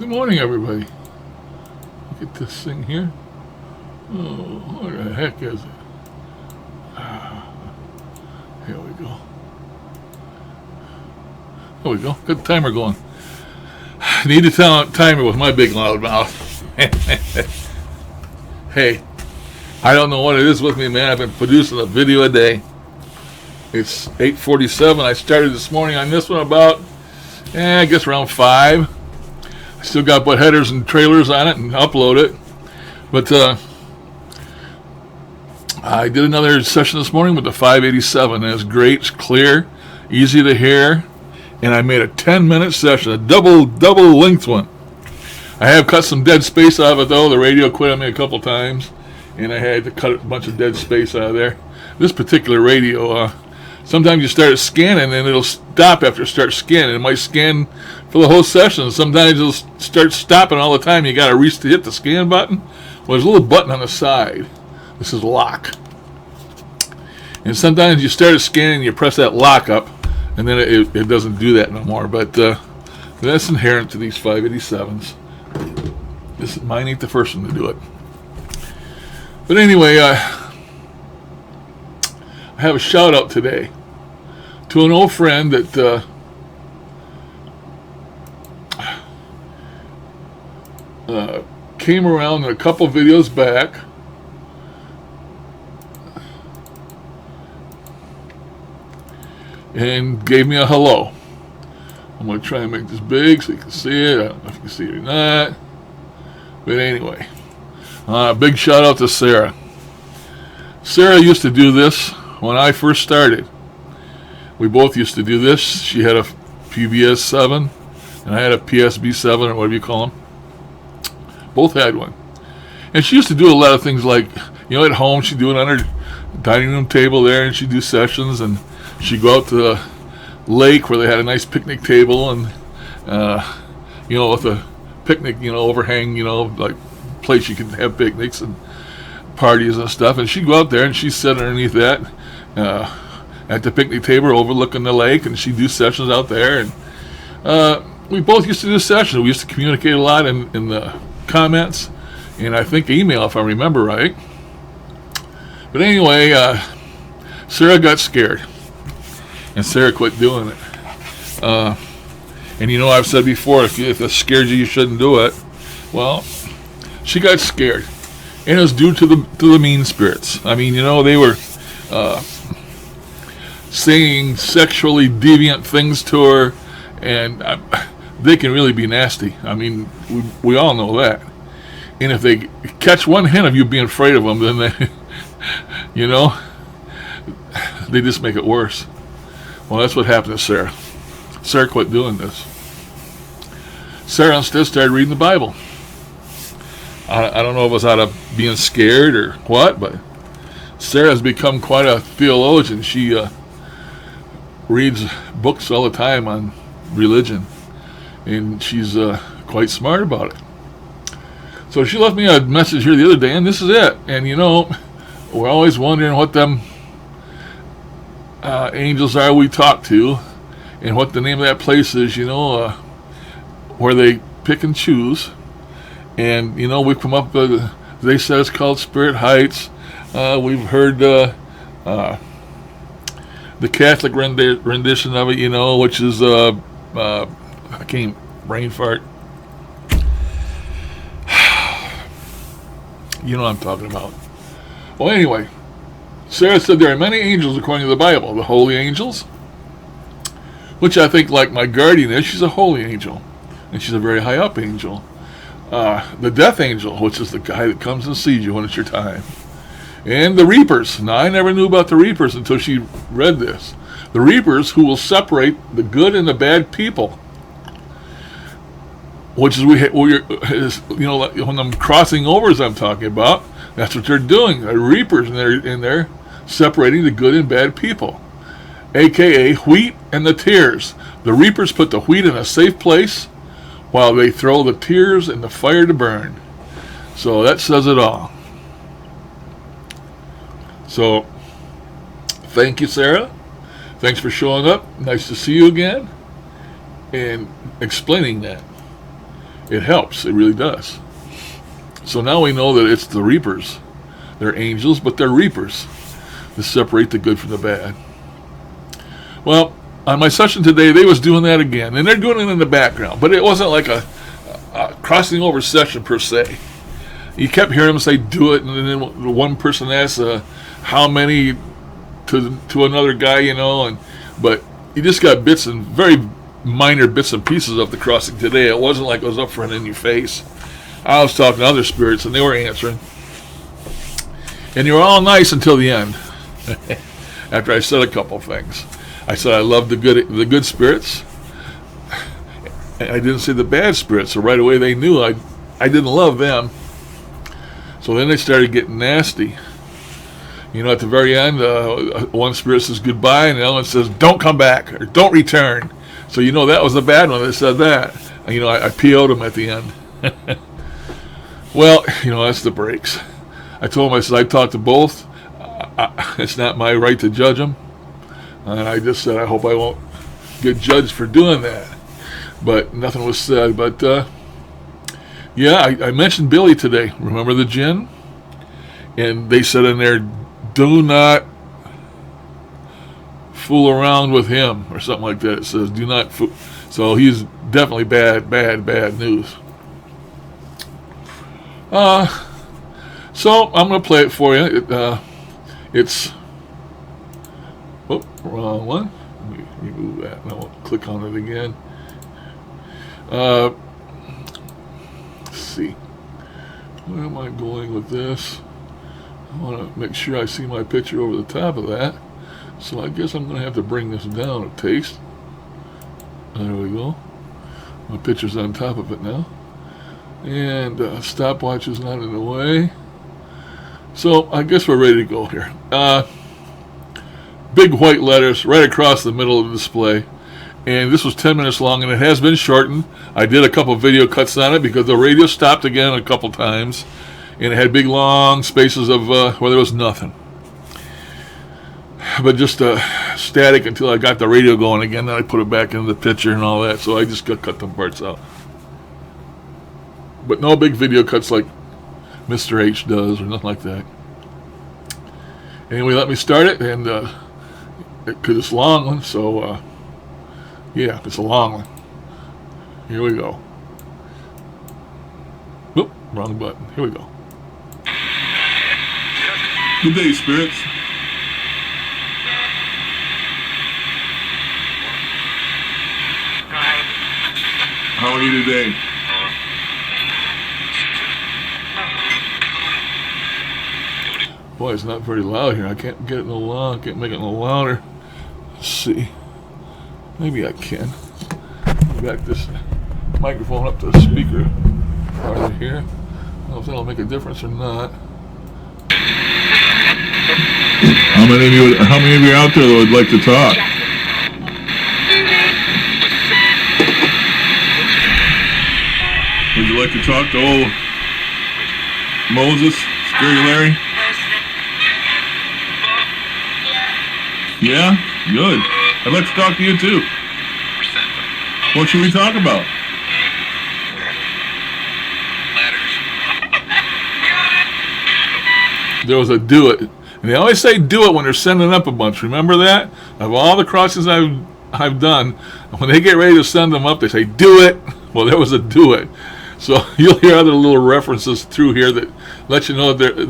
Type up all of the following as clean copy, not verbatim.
Good morning, everybody. Look at this thing here. Oh, what the heck is it? Here we go. There we go. Got the timer going. Need to tell timer with my big loud mouth. Hey, I don't know what it is with me, man. I've been producing a video a day. It's 8:47. I started this morning on this one about, I guess around 5. I still got to put headers and trailers on it and upload it. But I did another session this morning with the 587. And it's great, it's clear, easy to hear. And I made a 10-minute session, a double length one. I have cut some dead space out of it, though. The radio quit on me a couple times, and I had to cut a bunch of dead space out of there. This particular radio, sometimes you start scanning, and it'll stop after it starts scanning. It might scan for the whole session. Sometimes it'll start stopping all the time. You got to hit the scan button. Well, there's a little button on the side. This is lock. And sometimes you start scanning, you press that lock up, and then it doesn't do that no more. But that's inherent to these 587s. Mine ain't the first one to do it. But anyway, I have a shout out today to an old friend that came around a couple videos back. And gave me a hello. I'm going to try and make this big so you can see it. I don't know if you can see it or not. But anyway, big shout out to Sarah. Sarah used to do this when I first started. We both used to do this. She had a PBS 7, and I had a PSB 7, or whatever you call them. Both had one. And she used to do a lot of things like, at home, she'd do it on her dining room table there, and she'd do sessions, and she'd go out to the lake where they had a nice picnic table and, with a picnic, overhang, like place you could have picnics and parties and stuff. And she'd go out there and she'd sit underneath that at the picnic table overlooking the lake, and she'd do sessions out there. And we both used to do sessions. We used to communicate a lot in the comments and I think email, if I remember right. But anyway, Sarah got scared. And Sarah quit doing it. And I've said before, if it scared you, you shouldn't do it. Well, she got scared. And it was due to the mean spirits. I mean, they were saying sexually deviant things to her. And they can really be nasty. I mean, we all know that. And if they catch one hint of you being afraid of them, then they, they just make it worse. Well, that's what happened to Sarah. Sarah quit doing this. Sarah instead started reading the Bible. I don't know if it was out of being scared or what, but Sarah has become quite a theologian. She reads books all the time on religion, and she's quite smart about it. So she left me a message here the other day, and this is it. And we're always wondering what them angels are we talk to, and what the name of that place is, where they pick and choose. And we've come up with, they said it's called Spirit Heights. We've heard the Catholic rendition of it, which is I can't brain fart. You know what I'm talking about. Well, anyway, Sarah said there are many angels according to the Bible. The holy angels, which I think, like my guardian is, she's a holy angel. And she's a very high up angel. The death angel, which is the guy that comes and sees you when it's your time. And the reapers. Now, I never knew about the reapers until she read this. The reapers who will separate the good and the bad people. Which is, when I'm crossing overs I'm talking about, that's what they're doing. They're reapers, and they're separating the good and bad people, a.k.a. wheat and the tares. The reapers put the wheat in a safe place while they throw the tares in the fire to burn. So that says it all. So, thank you, Sarah. Thanks for showing up. Nice to see you again. And explaining that. it helps. It really does. So now we know that it's the reapers. They're angels, but they're reapers to separate the good from the bad. Well, on my session today, they was doing that again, and they're doing it in the background, but it wasn't like a crossing over session per se. You kept hearing them say, "Do it," and then one person asks, "How many?" to another guy, but you just got bits and very minor bits and pieces of the crossing today. It wasn't like it was up front in your face. I was talking to other spirits, and they were answering. And you were all nice until the end. After I said a couple things, I said I loved the good spirits, and I didn't say the bad spirits. So right away they knew I didn't love them. So then they started getting nasty. At the very end, one spirit says goodbye, and the other one says don't come back or don't return. So that was the bad one that said that. I PO'd them at the end. Well, that's the breaks. I told him, I said, I talked to both. It's not my right to judge them. And I just said, I hope I won't get judged for doing that. But nothing was said. But, I mentioned Billy today. Remember the jinn? And they said in there, do not fool around with him, or something like that. It says, do not fool. So he's definitely bad news. So I'm going to play it for you. It's wrong one. Let me remove that, and I'll click on it again. Let's see. Where am I going with this? I want to make sure I see my picture over the top of that. So I guess I'm going to have to bring this down a taste. There we go. My picture's on top of it now. And stopwatch is not in the way. So I guess we're ready to go here. Big white letters right across the middle of the display. And this was 10 minutes long, and it has been shortened. I did a couple video cuts on it because the radio stopped again a couple times. And it had big long spaces of where there was nothing. But just static until I got the radio going again. Then I put it back into the picture and all that. So I just cut them parts out. But no big video cuts like Mr. H does or nothing like that. Anyway, let me start it, and because it's a long one, so yeah, it's a long one. Here we go. Oop, wrong button. Here we go. Good day, spirits. How are you today? Boy, it's not very loud here. I can't get it no loud. Can't make it no louder. Let's see. Maybe I can. Back this microphone up to the speaker farther here. I don't know if that'll make a difference or not. How many of you are out there that would like to talk? Would you like to talk to old Moses, Scary Larry? Yeah? Good. I'd like to talk to you too. What should we talk about? There was a do it. And they always say do it when they're sending up a bunch. Remember that? Of all the crossings I've done, when they get ready to send them up, they say do it. Well, there was a do it. So you'll hear other little references through here that let you know that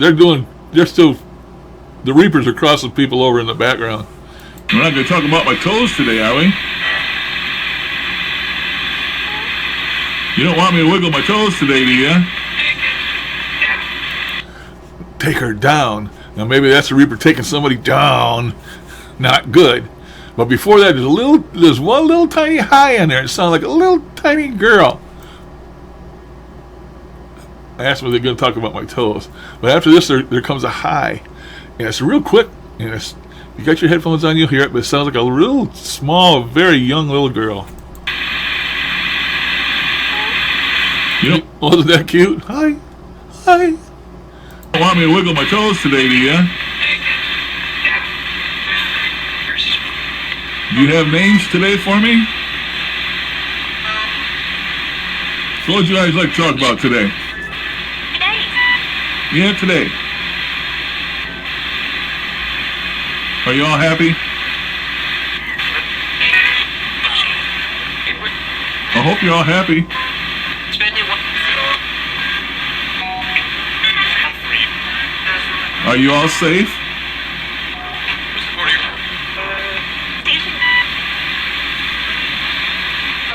they're still, the Reapers are crossing people over in the background. We're not going to talk about my toes today, are we? You don't want me to wiggle my toes today, do you? Take her down. Now maybe that's a Reaper taking somebody down. Not good. But before that, there's one little tiny high in there. It sounds like a little tiny girl. I asked them if they're going to talk about my toes. But after this, there comes a high. And it's real quick. And if you got your headphones on, you'll hear it. But it sounds like a real small, very young little girl. Wasn't that cute? Hi. Hi. You don't want me to wiggle my toes today, do you? Do you have names today for me? So what would you guys like to talk about today? Today. Yeah, today. Are you all happy? I hope you're all happy. Are you all safe?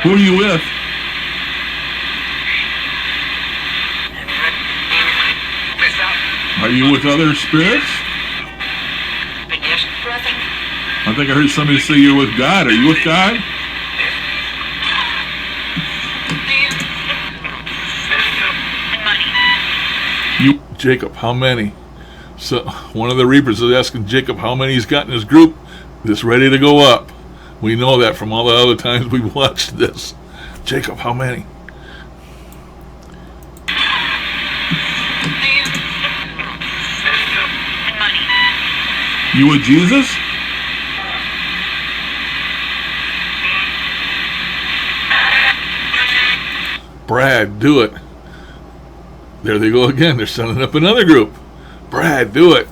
Who are you with? Are you with other spirits? I think I heard somebody say you're with God. Are you with God? You, Jacob, how many? So one of the reapers is asking Jacob how many he's got in his group that's ready to go up. We know that from all the other times we've watched this. Jacob, how many? You with Jesus? Brad, do it. There they go again. They're sending up another group. Brad, do it.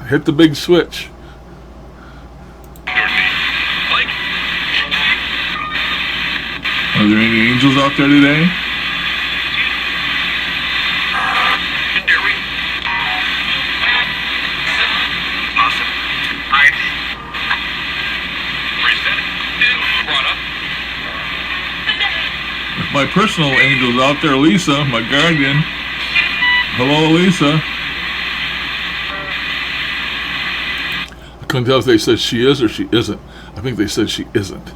Hit the big switch. Are there any angels out there today? My personal angel's out there, Lisa, my guardian. Hello, Lisa. I couldn't tell if they said she is or she isn't. I think they said she isn't.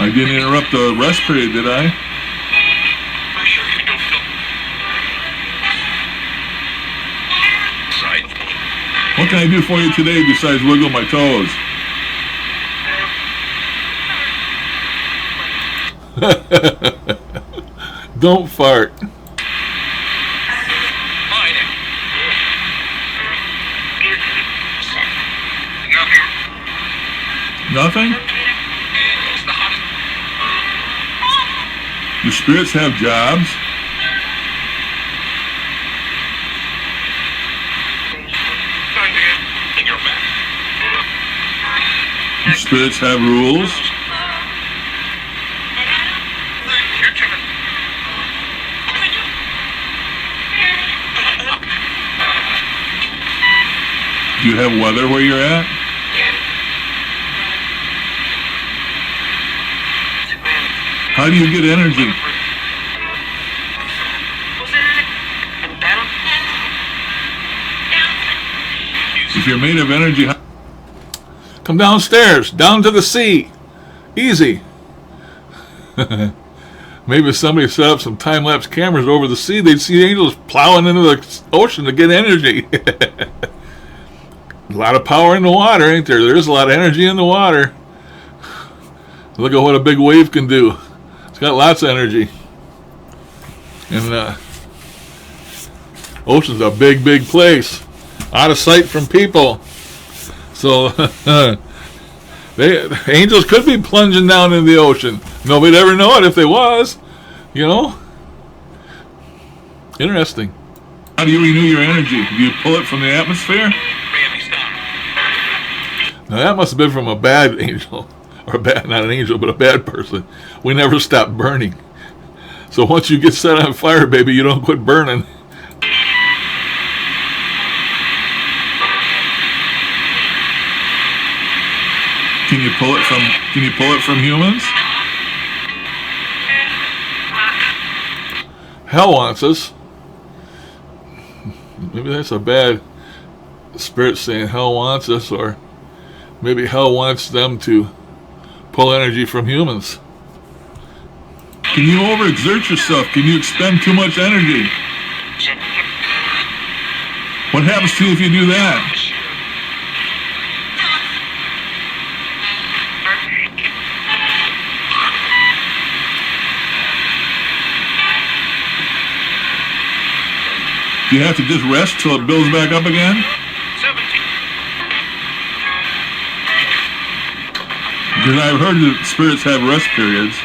I didn't interrupt the rest period, did I? What can I do for you today besides wiggle my toes? Don't fart. Nothing? Do spirits have jobs? Do spirits have rules? Do you have weather where you're at? How do you get energy? If you're made of energy, come downstairs, down to the sea. Easy. Maybe if somebody set up some time-lapse cameras over the sea, they'd see angels plowing into the ocean to get energy. A lot of power in the water, ain't there? There is a lot of energy in the water. Look at what a big wave can do. It's got lots of energy. And ocean's a big, big place. Out of sight from people. So angels could be plunging down in the ocean. Nobody'd ever know it if they was. You know? Interesting. How do you renew your energy? Do you pull it from the atmosphere? Now that must have been from a bad angel. Or not an angel, but a bad person. We never stop burning. So once you get set on fire, baby, you don't quit burning. Can you pull it from humans? Hell wants us. Maybe that's a bad spirit saying hell wants us, or maybe hell wants them to pull energy from humans. Can you overexert yourself? Can you expend too much energy? What happens to you if you do that? Do you have to just rest till it builds back up again? Because I've heard that spirits have rest periods.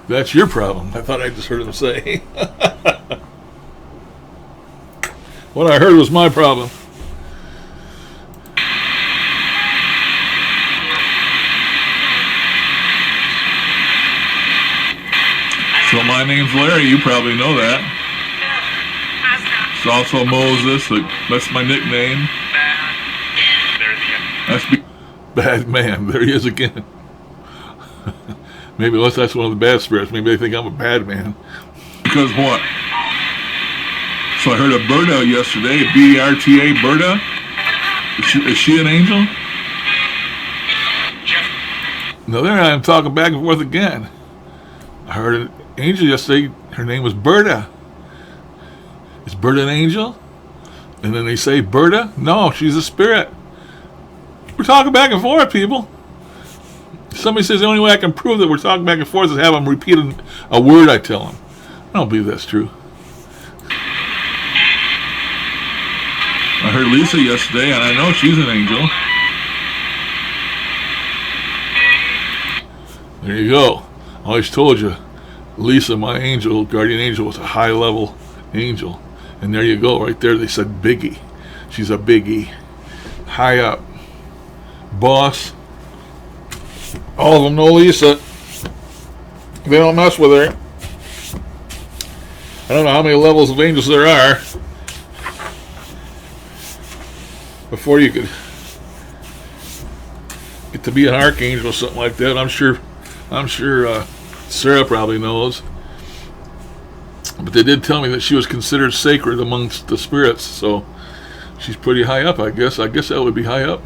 That's your problem. I thought I just heard him say. What I heard was my problem. So my name's Larry. You probably know that. It's also Moses. That's my nickname. Bad man. There he is again. Maybe that's one of the bad spirits. Maybe they think I'm a bad man. Because what? So I heard of Berta yesterday. B-E-R-T-A, Berta. Is she an angel? No, there I am talking back and forth again. I heard an angel yesterday. Her name was Berta. Is Berta an angel? And then they say Berta? No, she's a spirit. We're talking back and forth, people. Somebody says the only way I can prove that we're talking back and forth is have them repeat a word I tell them. I don't believe that's true. I heard Lisa yesterday, and I know she's an angel. There you go. I always told you, Lisa, my angel, guardian angel, was a high-level angel. And there you go, right there. They said Biggie. She's a biggie. High up. Boss. All of them know Lisa. They don't mess with her. I don't know how many levels of angels there are before you could get to be an archangel or something like that. I'm sure Sarah probably knows. But they did tell me that she was considered sacred amongst the spirits, so she's pretty high up, I guess. I guess that would be high up.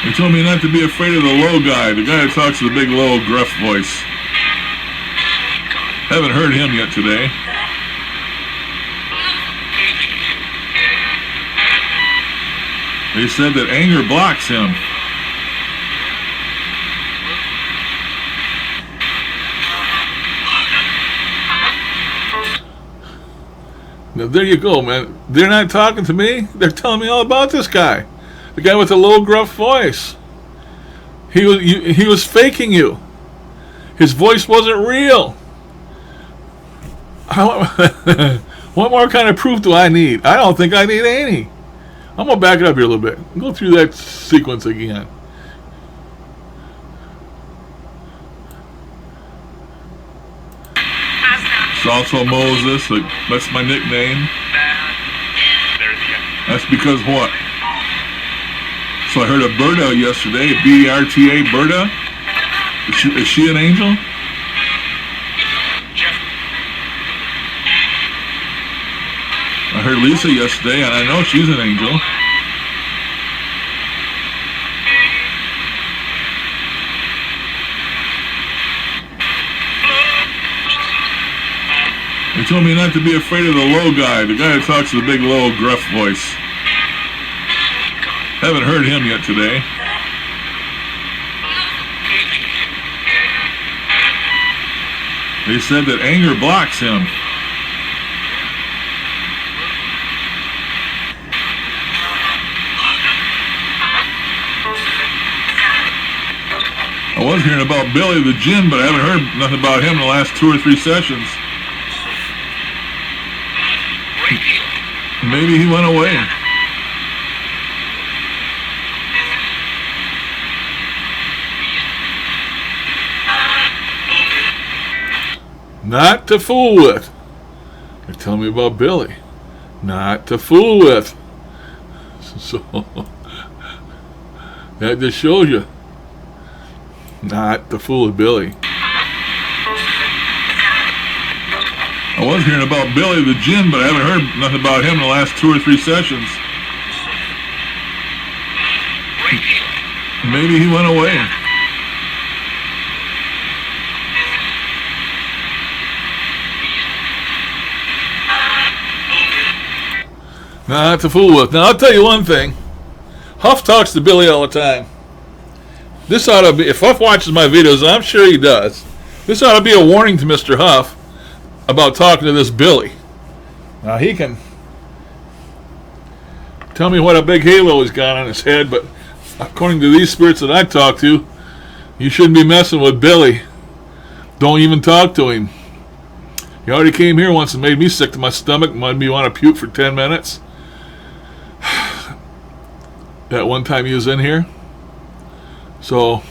They told me not to be afraid of the low guy, the guy that talks with a big, low, gruff voice. Haven't heard him yet today. They said that anger blocks him. Now there you go, man. They're not talking to me. They're telling me all about this guy. The guy with the low, gruff voice. He was faking you. His voice wasn't real. What more kind of proof do I need? I don't think I need any. I'm going to back it up here a little bit. Go through that sequence again. It's also Moses. That's my nickname. That's because what? So I heard of Berta yesterday. B-E-R-T-A, Berta. Is she an angel? I heard Lisa yesterday, and I know she's an angel. They told me not to be afraid of the low guy, the guy that talks with a big, low, gruff voice. Haven't heard him yet today. They said that anger blocks him. I was hearing about Billy the Djinn, but I haven't heard nothing about him in the last 2 or 3 sessions. Maybe he went away. Not to fool with. They're telling me about Billy. Not to fool with. So, that just shows you. Not to fool with Billy. I was hearing about Billy the Djinn, but I haven't heard nothing about him in the last 2 or 3 sessions. Maybe he went away. Not to fool with. Now, I'll tell you one thing. Huff talks to Billy all the time. This ought to be, if Huff watches my videos, I'm sure he does, this ought to be a warning to Mr. Huff about talking to this Billy. Now he can tell me what a big halo he's got on his head, but according to these spirits that I talk to, you shouldn't be messing with Billy. Don't even talk to him. He already came here once and made me sick to my stomach, made me want to puke for 10 minutes. That one time he was in here. So,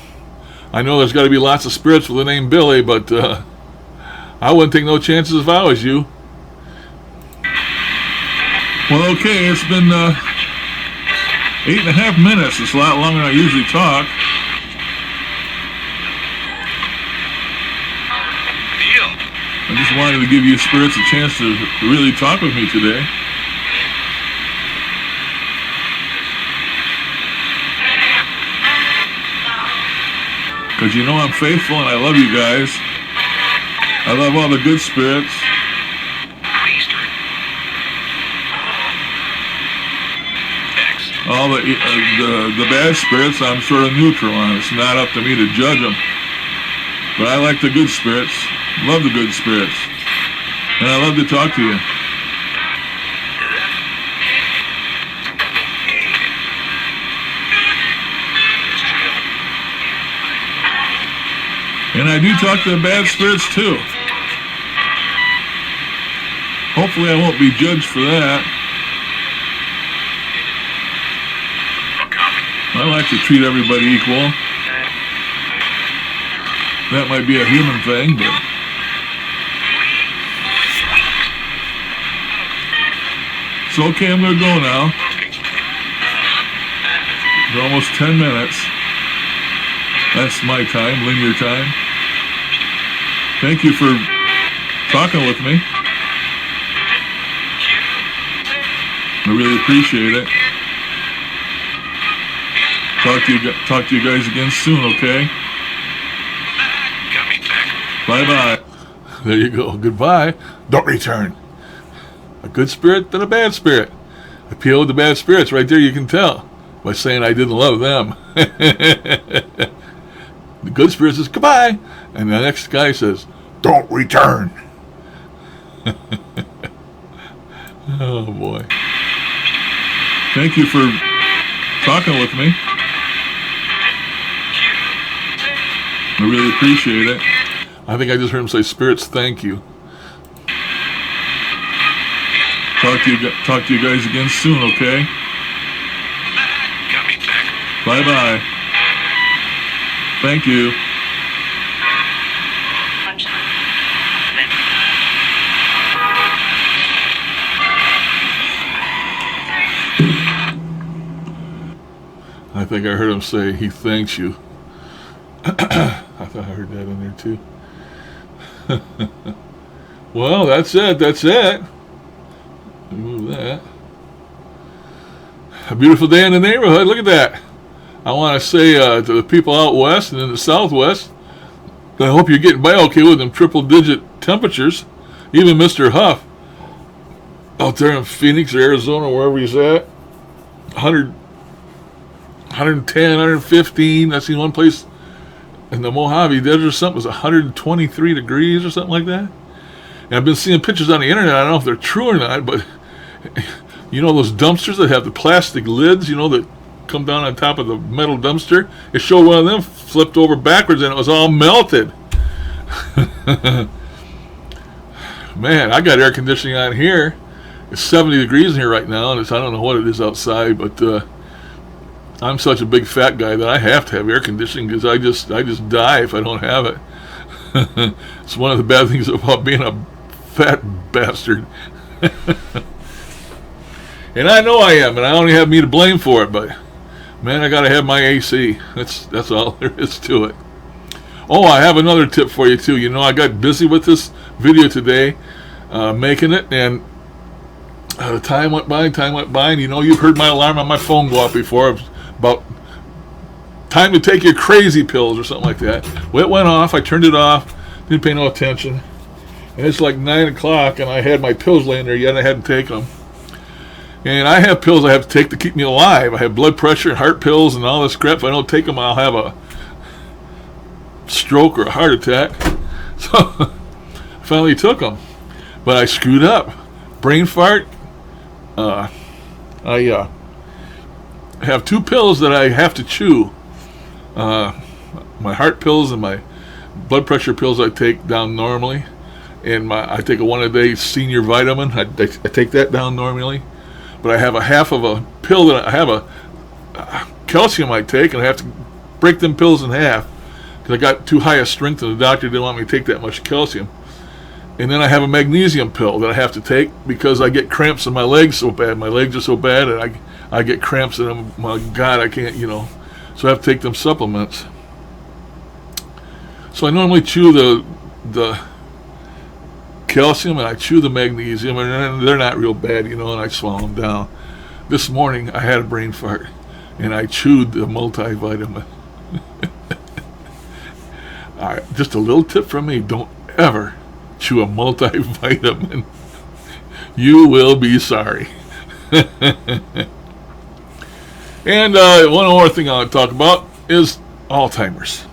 I know there's got to be lots of spirits with the name Billy, but I wouldn't take no chances if I was you. Well, okay, it's been 8.5 minutes. It's a lot longer than I usually talk. I just wanted to give you spirits a chance to really talk with me today. Because you know I'm faithful and I love you guys. I love all the good spirits. All the bad spirits I'm sort of neutral on. It's not up to me to judge them. But I like the good spirits. Love the good spirits. And I love to talk to you. And I do talk to the bad spirits too. Hopefully I won't be judged for that. I like to treat everybody equal. That might be a human thing, but it's okay, I'm going to go now. It's almost 10 minutes. That's my time, linear time. Thank you for talking with me. I really appreciate it. Talk to you guys again soon, okay? Bye-bye. There you go. Goodbye. Don't return. A good spirit, then a bad spirit. Appeal to the bad spirits. Right there you can tell by saying I didn't love them. The good spirit says, goodbye. And the next guy says, don't return. Oh, boy. Thank you for talking with me. I really appreciate it. I think I just heard him say, spirits, thank you. Talk to you guys again soon, okay? Bye-bye. Thank you. I think I heard him say, he thanks you. I thought I heard that in there too. Well, that's it. That's it. Remove that. A beautiful day in the neighborhood. Look at that. I want to say to the people out west and in the southwest, I hope you're getting by okay with them triple-digit temperatures. Even Mr. Huff out there in Phoenix or Arizona, wherever he's at, 100, 110, 115. I've seen one place in the Mojave Desert or something, it was 123 degrees or something like that. And I've been seeing pictures on the internet. I don't know if they're true or not, but you know those dumpsters that have the plastic lids, you know, that come down on top of the metal dumpster? It showed one of them flipped over backwards and it was all melted. Man, I got air conditioning on here. It's 70 degrees in here right now, and I don't know what it is outside, but I'm such a big fat guy that I have to have air conditioning because I just die if I don't have it. It's one of the bad things about being a fat bastard. And I know I am, and I only have me to blame for it, but man, I gotta have my AC. That's all there is to it. Oh, I have another tip for you too. You know, I got busy with this video today, making it, and time went by, and you know, you've heard my alarm on my phone go off before about time to take your crazy pills or something like that. Well, it went off. I turned it off. Didn't pay no attention. And it's like 9 o'clock, and I had my pills laying there yet. I hadn't taken them. And I have pills I have to take to keep me alive. I have blood pressure and heart pills and all this crap. If I don't take them, I'll have stroke or a heart attack. So I finally took them. But I screwed up. Brain fart. I have 2 pills that I have to chew. My heart pills and my blood pressure pills I take down normally. And I take a 1-a-day senior vitamin. I take that down normally. But I have a half of a pill that I have a calcium I take, and I have to break them pills in half because I got too high a strength and the doctor didn't want me to take that much calcium. And then I have a magnesium pill that I have to take because I get cramps in my legs so bad. My legs are so bad, and I get cramps, and my God, I can't, so I have to take them supplements. So I normally chew the calcium and I chew the magnesium, and they're not real bad, and I swallow them down. This morning I had a brain fart, and I chewed the multivitamin. All right, just a little tip from me: don't ever chew a multivitamin. You will be sorry. And one more thing I want to talk about is Alzheimer's,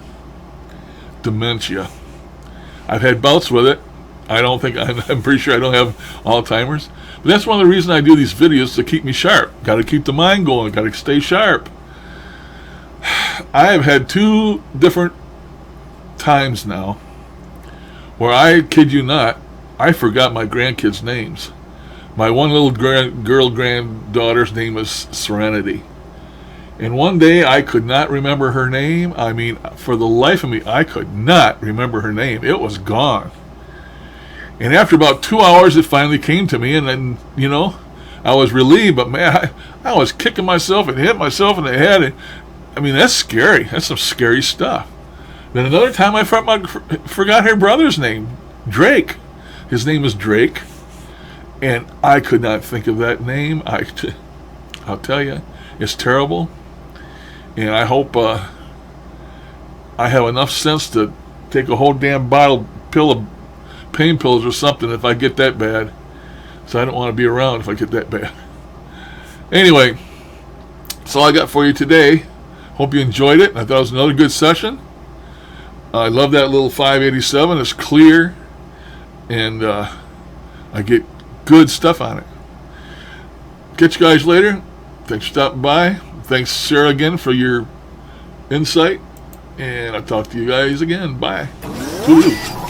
dementia. I've had bouts with it. I'm pretty sure I don't have Alzheimer's. But that's one of the reasons I do these videos, to keep me sharp. Got to keep the mind going. Got to stay sharp. I have had 2 different times now where, I kid you not, I forgot my grandkids' names. My one little girl granddaughter's name is Serenity. And one day I could not remember her name. I mean, for the life of me, I could not remember her name. It was gone. And after about 2 hours, it finally came to me, and then, I was relieved. But man, I was kicking myself and hit myself in the head. And, I mean, that's scary. That's some scary stuff. Then another time I forgot her brother's name, Drake. His name is Drake. And I could not think of that name. I'll tell you, it's terrible. And I hope I have enough sense to take a whole damn pill of pain pills or something if I get that bad. So I don't want to be around if I get that bad. Anyway, that's all I got for you today. Hope you enjoyed it. I thought it was another good session. I love that little 587. It's clear. And I get good stuff on it. Catch you guys later. Thanks for stopping by. Thanks, Sarah, again for your insight. And I'll talk to you guys again. Bye. Toodaloo.